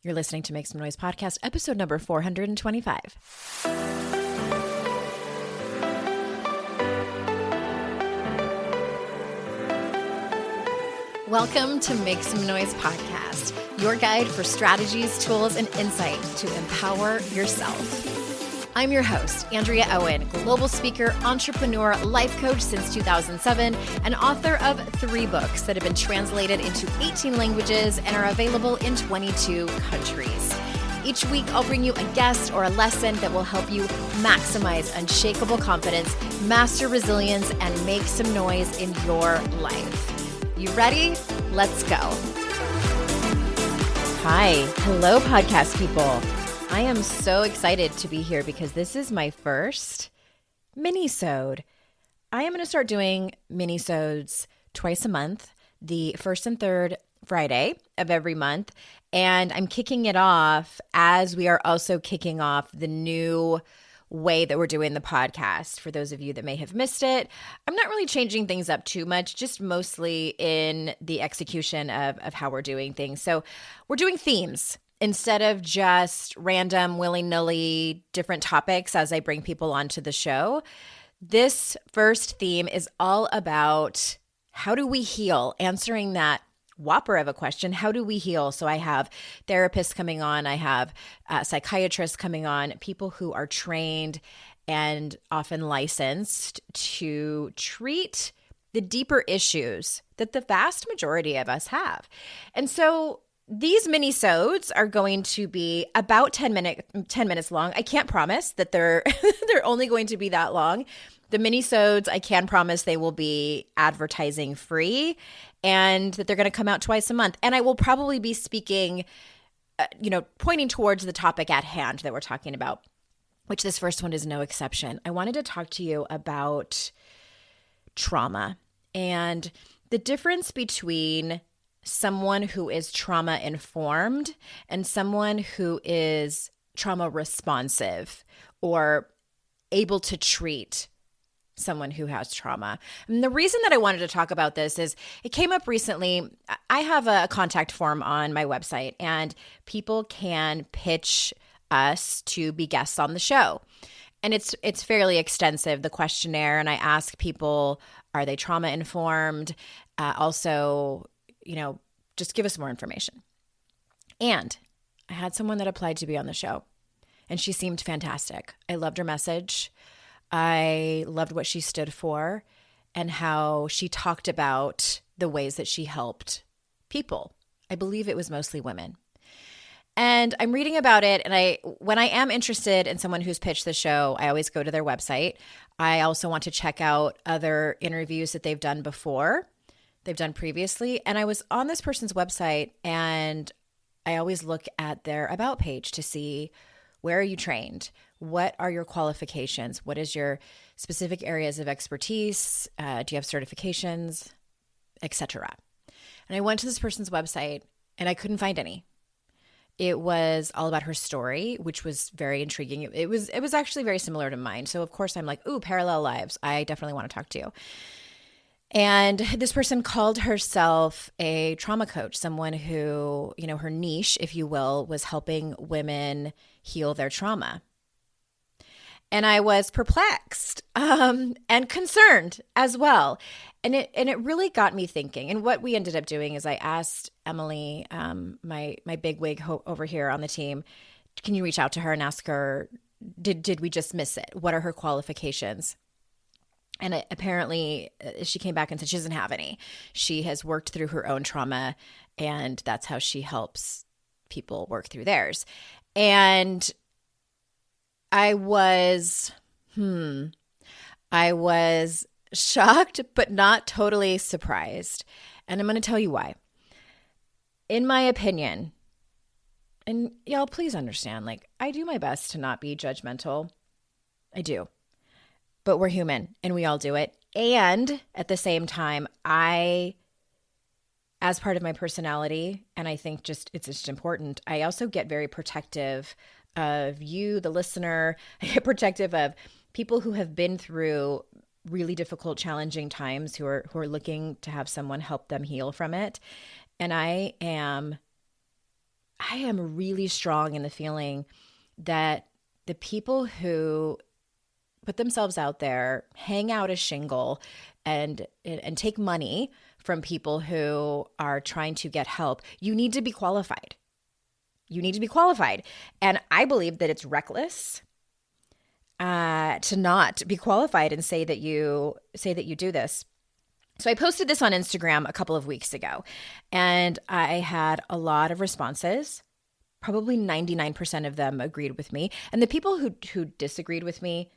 You're listening to Make Some Noise podcast, episode number 425. Welcome to Make Some Noise podcast, your guide for strategies, tools, and insight to empower yourself. I'm your host, Andrea Owen, global speaker, entrepreneur, life coach since 2007, and author of 3 books that have been translated into 18 languages and are available in 22 countries. Each week, I'll bring you a guest or a lesson that will help you maximize unshakable confidence, master resilience, and make some noise in your life. You ready? Let's go. Hi. Hello, podcast people. I am so excited to be here because this is my first minisode. I am going to start doing minisodes twice a month, the first and third Friday of every month. And I'm kicking it off as we are also kicking off the new way that we're doing the podcast. For those of you that may have missed it, I'm not really changing things up too much, just mostly in the execution of how we're doing things. So we're doing themes instead of just random, willy-nilly different topics as I bring people onto the show. This first theme is all about how do we heal, answering that whopper of a question. How do we heal? So I have therapists coming on. I have psychiatrists coming on, people who are trained and often licensed to treat the deeper issues that the vast majority of us have. And so these minisodes are going to be about 10 minutes long. I can't promise that they're they're only going to be that long. The minisodes, I can promise they will be advertising free and that they're going to come out twice a month. And I will probably be speaking, pointing towards the topic at hand that we're talking about, which this first one is no exception. I wanted to talk to you about trauma and the difference between someone who is trauma informed and someone who is trauma responsive or able to treat someone who has trauma. And the reason that I wanted to talk about this is it came up recently. I have a contact form on my website and people can pitch us to be guests on the show. And it's fairly extensive, the questionnaire. And I ask people, are they trauma informed? Also, just give us more information. And I had someone that applied to be on the show and she seemed fantastic. I loved her message. I loved what she stood for and how she talked about the ways that she helped people. I believe it was mostly women. And I'm reading about it, and when I am interested in someone who's pitched the show, I always go to their website. I also want to check out other interviews that they've done previously. And I was on this person's website, and I always look at their About page to see, where are you trained? What are your qualifications? What is your specific areas of expertise? Do you have certifications, etc.? And I went to this person's website and I couldn't find any. It was all about her story, which was very intriguing. It was actually very similar to mine. So of course I'm like, ooh, parallel lives. I definitely want to talk to you. And this person called herself a trauma coach, someone who, her niche, if you will, was helping women heal their trauma. And I was perplexed and concerned as well. And it really got me thinking. And what we ended up doing is I asked Emily, my bigwig over here on the team, can you reach out to her and ask her, did we just miss it? What are her qualifications? And apparently she came back and said she doesn't have any. She has worked through her own trauma, and that's how she helps people work through theirs. And I was shocked, but not totally surprised. And I'm going to tell you why. In my opinion, and y'all please understand, I do my best to not be judgmental. I do. But we're human and we all do it. And at the same time, as part of my personality, and I think it's just important, I also get very protective of you, the listener. I get protective of people who have been through really difficult, challenging times, who are looking to have someone help them heal from it. And I am I am really strong in the feeling that the people who put themselves out there, hang out a shingle, and take money from people who are trying to get help, you need to be qualified. You need to be qualified. And I believe that it's reckless to not be qualified and say that you do this. So I posted this on Instagram a couple of weeks ago, and I had a lot of responses. Probably 99% of them agreed with me. And the people who disagreed with me,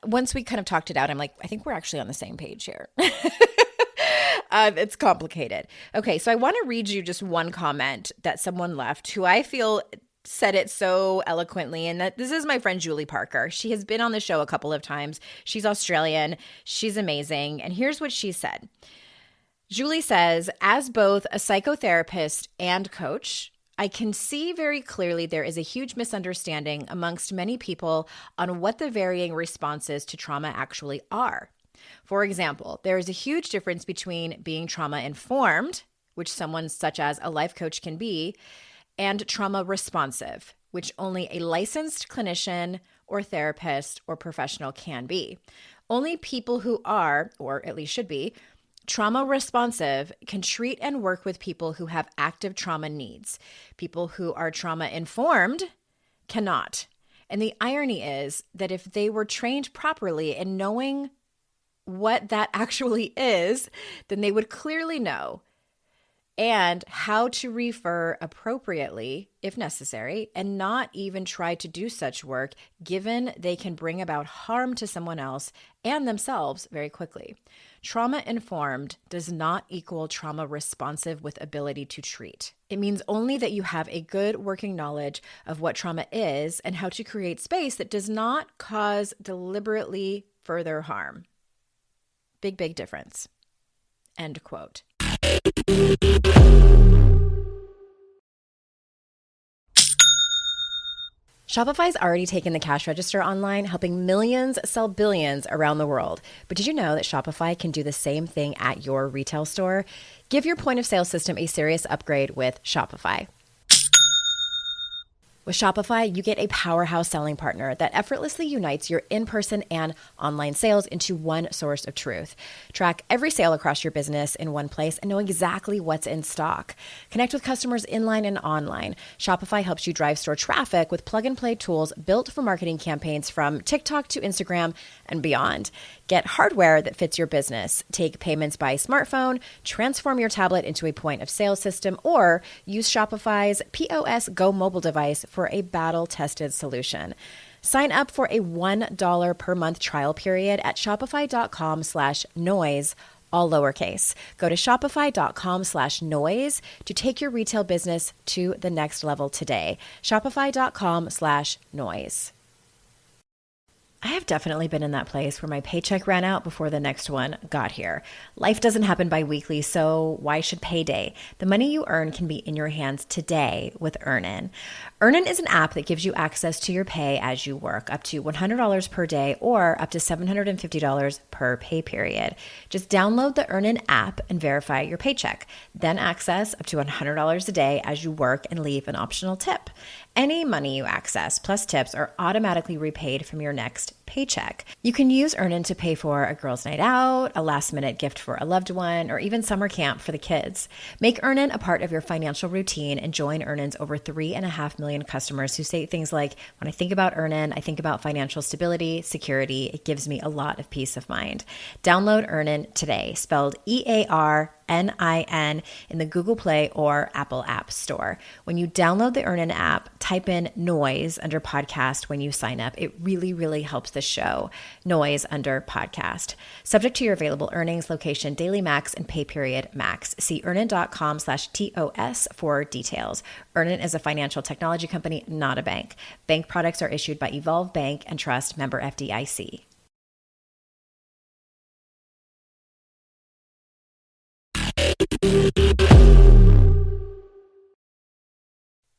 once we kind of talked it out, I'm like, I think we're actually on the same page here. It's complicated. Okay, so I want to read you just one comment that someone left who I feel said it so eloquently, and that this is my friend Julie Parker. She has been on the show a couple of times. She's Australian. She's amazing. And here's what she said. Julie says, as both a psychotherapist and coach, I can see very clearly there is a huge misunderstanding amongst many people on what the varying responses to trauma actually are. For example, there is a huge difference between being trauma-informed, which someone such as a life coach can be, and trauma-responsive, which only a licensed clinician or therapist or professional can be. Only people who are, or at least should be, trauma-responsive can treat and work with people who have active trauma needs. People who are trauma-informed cannot. And the irony is that if they were trained properly in knowing what that actually is, then they would clearly know and how to refer appropriately if necessary, and not even try to do such work given they can bring about harm to someone else and themselves very quickly. Trauma-informed does not equal trauma-responsive with ability to treat. It means only that you have a good working knowledge of what trauma is and how to create space that does not cause deliberately further harm. Big, big difference. End quote. Shopify's already taken the cash register online, helping millions sell billions around the world. But did you know that Shopify can do the same thing at your retail store? Give your point of sale system a serious upgrade with Shopify. With Shopify, you get a powerhouse selling partner that effortlessly unites your in-person and online sales into one source of truth. Track every sale across your business in one place and know exactly what's in stock. Connect with customers inline and online. Shopify helps you drive store traffic with plug-and-play tools built for marketing campaigns from TikTok to Instagram and beyond. Get hardware that fits your business. Take payments by smartphone, transform your tablet into a point of sale system, or use Shopify's POS Go mobile device for a battle-tested solution. Sign up for a $1 per month trial period at shopify.com/noise, all lowercase. Go to shopify.com/noise to take your retail business to the next level today. Shopify.com/noise. I have definitely been in that place where my paycheck ran out before the next one got here. Life doesn't happen bi-weekly, so why should payday? The money you earn can be in your hands today with Earnin. Earnin is an app that gives you access to your pay as you work, up to $100 per day or up to $750 per pay period. Just download the Earnin app and verify your paycheck. Then access up to $100 a day as you work and leave an optional tip. Any money you access plus tips are automatically repaid from your next paycheck. You can use Earnin to pay for a girls' night out, a last-minute gift for a loved one, or even summer camp for the kids. Make Earnin a part of your financial routine and join Earnin's over 3.5 million customers who say things like, when I think about Earnin, I think about financial stability, security. It gives me a lot of peace of mind. Download Earnin today, spelled EARNIN, in the Google Play or Apple App Store. When you download the Earnin app, type in noise under podcast when you sign up. It really, really helps the show. Noise under podcast. Subject to your available earnings, location, daily max, and pay period max. See earnin.com/TOS for details. Earnin is a financial technology company, not a bank. Bank products are issued by Evolve Bank and Trust, member FDIC.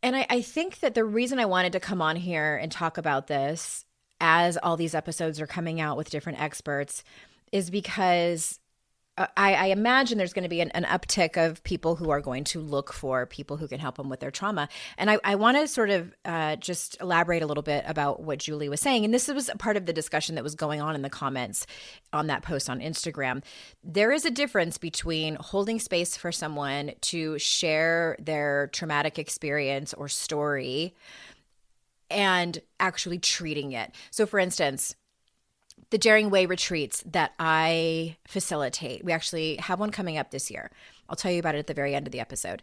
And I think that the reason I wanted to come on here and talk about this, as all these episodes are coming out with different experts, is because I imagine there's going to be an uptick of people who are going to look for people who can help them with their trauma. And I want to sort of just elaborate a little bit about what Julie was saying. And this was a part of the discussion that was going on in the comments on that post on Instagram. There is a difference between holding space for someone to share their traumatic experience or story and actually treating it. So for instance, the Daring Way retreats that I facilitate, we actually have one coming up this year. I'll tell you about it at the very end of the episode.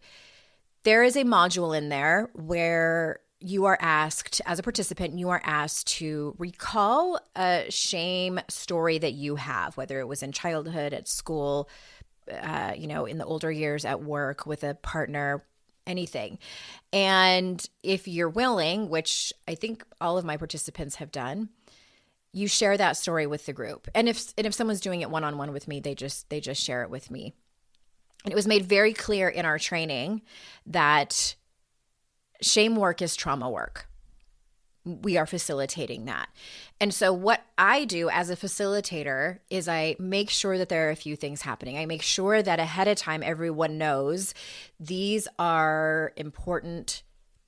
There is a module in there where you are asked, as a participant, you are asked to recall a shame story that you have, whether it was in childhood, at school, in the older years at work, with a partner, anything. And if you're willing, which I think all of my participants have done, you share that story with the group. And if someone's doing it one-on-one with me, they just share it with me. And it was made very clear in our training that shame work is trauma work. We are facilitating that. And so what I do as a facilitator is I make sure that there are a few things happening. I make sure that ahead of time everyone knows these are important,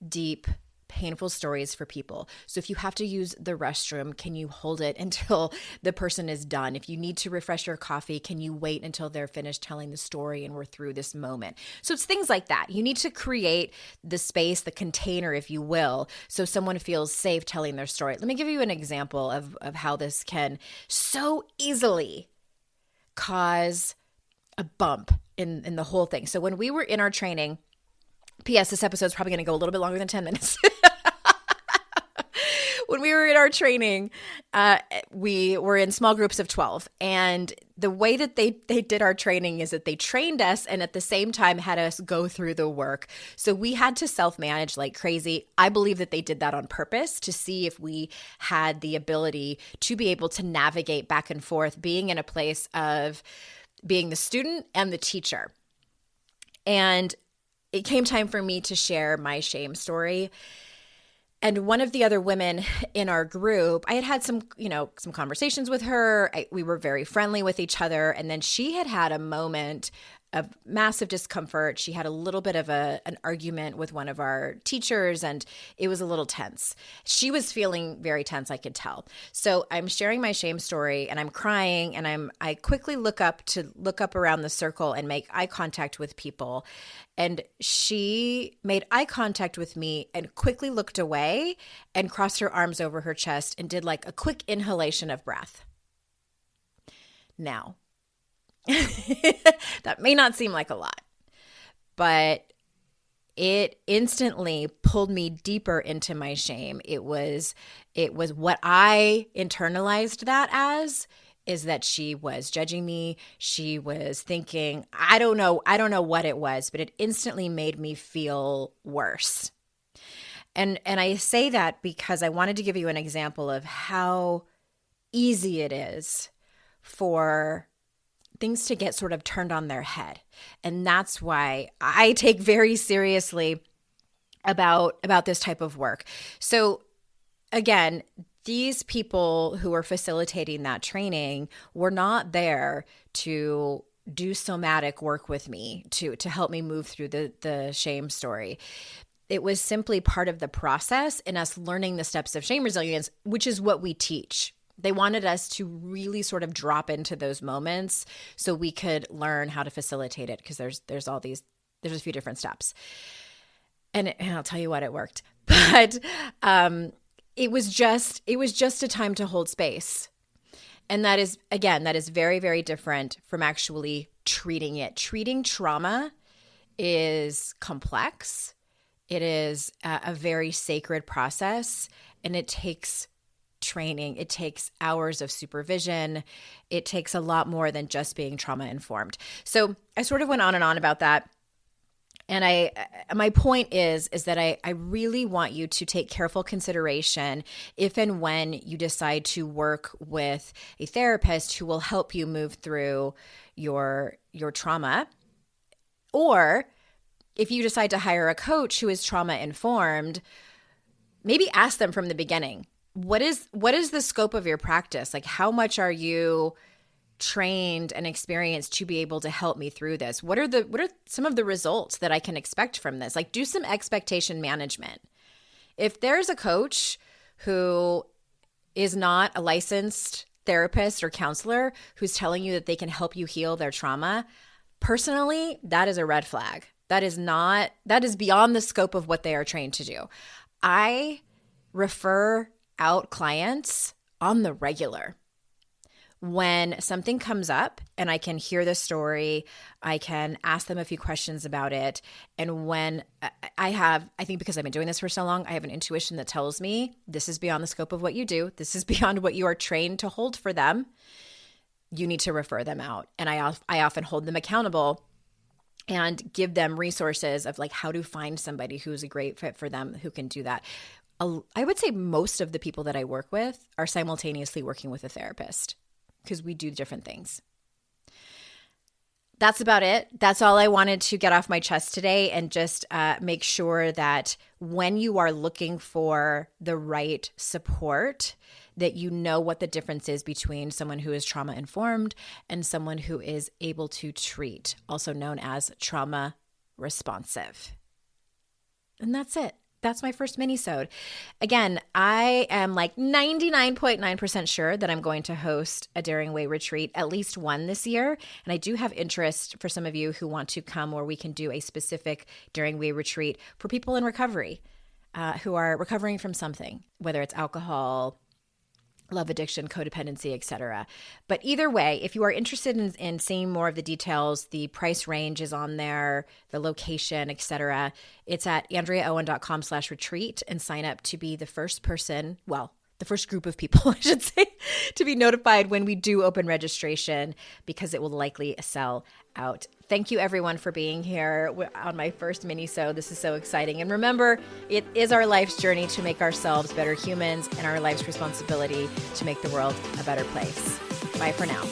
deep, painful stories for people. So if you have to use the restroom, can you hold it until the person is done? If you need to refresh your coffee, can you wait until they're finished telling the story and we're through this moment? So it's things like that. You need to create the space, the container, if you will, so someone feels safe telling their story. Let me give you an example of how this can so easily cause a bump in the whole thing. So when we were in our training, P.S. This episode is probably going to go a little bit longer than 10 minutes. When we were in our training, we were in small groups of 12. And the way that they did our training is that they trained us and at the same time had us go through the work. So we had to self-manage like crazy. I believe that they did that on purpose to see if we had the ability to be able to navigate back and forth, being in a place of being the student and the teacher. And it came time for me to share my shame story. And one of the other women in our group, I had some conversations with her. We were very friendly with each other. And then she had a moment of massive discomfort. She had a little bit of an argument with one of our teachers, and it was a little tense. She was feeling very tense, I could tell. So I'm sharing my shame story, and I'm crying, and I quickly look up around the circle and make eye contact with people. And she made eye contact with me and quickly looked away and crossed her arms over her chest and did like a quick inhalation of breath. Now, that may not seem like a lot, but it instantly pulled me deeper into my shame. It was what I internalized that as, is that she was judging me. She was thinking, I don't know what it was, but it instantly made me feel worse. And I say that because I wanted to give you an example of how easy it is for things to get sort of turned on their head. And that's why I take very seriously about this type of work. So again, these people who are facilitating that training were not there to do somatic work with me, to help me move through the shame story. It was simply part of the process in us learning the steps of shame resilience, which is what we teach. They wanted us to really sort of drop into those moments so we could learn how to facilitate it, because there's a few different steps. And I'll tell you what, it worked. But it was just a time to hold space. And that is very, very different from actually treating it. Treating trauma is complex. It is a very sacred process, and it takes training. It takes hours of supervision. It takes a lot more than just being trauma informed. So I sort of went on and on about that. And my point is that I really want you to take careful consideration if and when you decide to work with a therapist who will help you move through your trauma, or if you decide to hire a coach who is trauma informed, maybe ask them from the beginning, what is the scope of your practice? Like, how much are you trained and experienced to be able to help me through this? What are some of the results that I can expect from this? Like, do some expectation management. If there's a coach who is not a licensed therapist or counselor who's telling you that they can help you heal their trauma, personally, that is a red flag. That is beyond the scope of what they are trained to do. I refer out clients on the regular. When something comes up and I can hear the story, I can ask them a few questions about it. And when I think because I've been doing this for so long, I have an intuition that tells me this is beyond the scope of what you do. This is beyond what you are trained to hold for them. You need to refer them out. And I often hold them accountable and give them resources of like how to find somebody who's a great fit for them who can do that. I would say most of the people that I work with are simultaneously working with a therapist because we do different things. That's about it. That's all I wanted to get off my chest today, and just make sure that when you are looking for the right support, that you know what the difference is between someone who is trauma-informed and someone who is able to treat, also known as trauma responsive. And that's it. That's my first mini-sode. Again, I am like 99.9% sure that I'm going to host a Daring Way retreat, at least one this year. And I do have interest for some of you who want to come, where we can do a specific Daring Way retreat for people in recovery, who are recovering from something, whether it's alcohol, love addiction, codependency, etc. But either way, if you are interested in seeing more of the details, the price range is on there, the location, etc. It's at AndreaOwen.com/retreat, and sign up to be the first person, the first group of people, I should say, to be notified when we do open registration, because it will likely sell out. Thank you everyone for being here on my first mini-sode. This is so exciting. And remember, it is our life's journey to make ourselves better humans, and our life's responsibility to make the world a better place. Bye for now.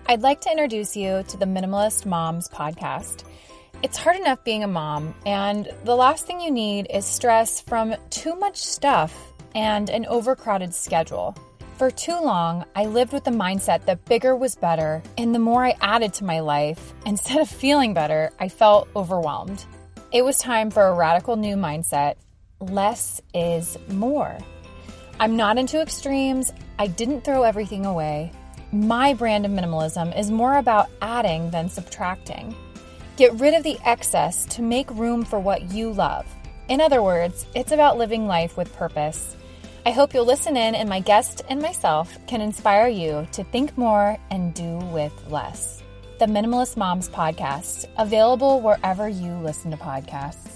I'd like to introduce you to the Minimalist Moms podcast. It's hard enough being a mom, and the last thing you need is stress from too much stuff and an overcrowded schedule. For too long, I lived with the mindset that bigger was better, and the more I added to my life, instead of feeling better, I felt overwhelmed. It was time for a radical new mindset. Less is more. I'm not into extremes. I didn't throw everything away. My brand of minimalism is more about adding than subtracting. Get rid of the excess to make room for what you love. In other words, it's about living life with purpose. I hope you'll listen in, and my guest and myself can inspire you to think more and do with less. The Minimalist Moms podcast, available wherever you listen to podcasts.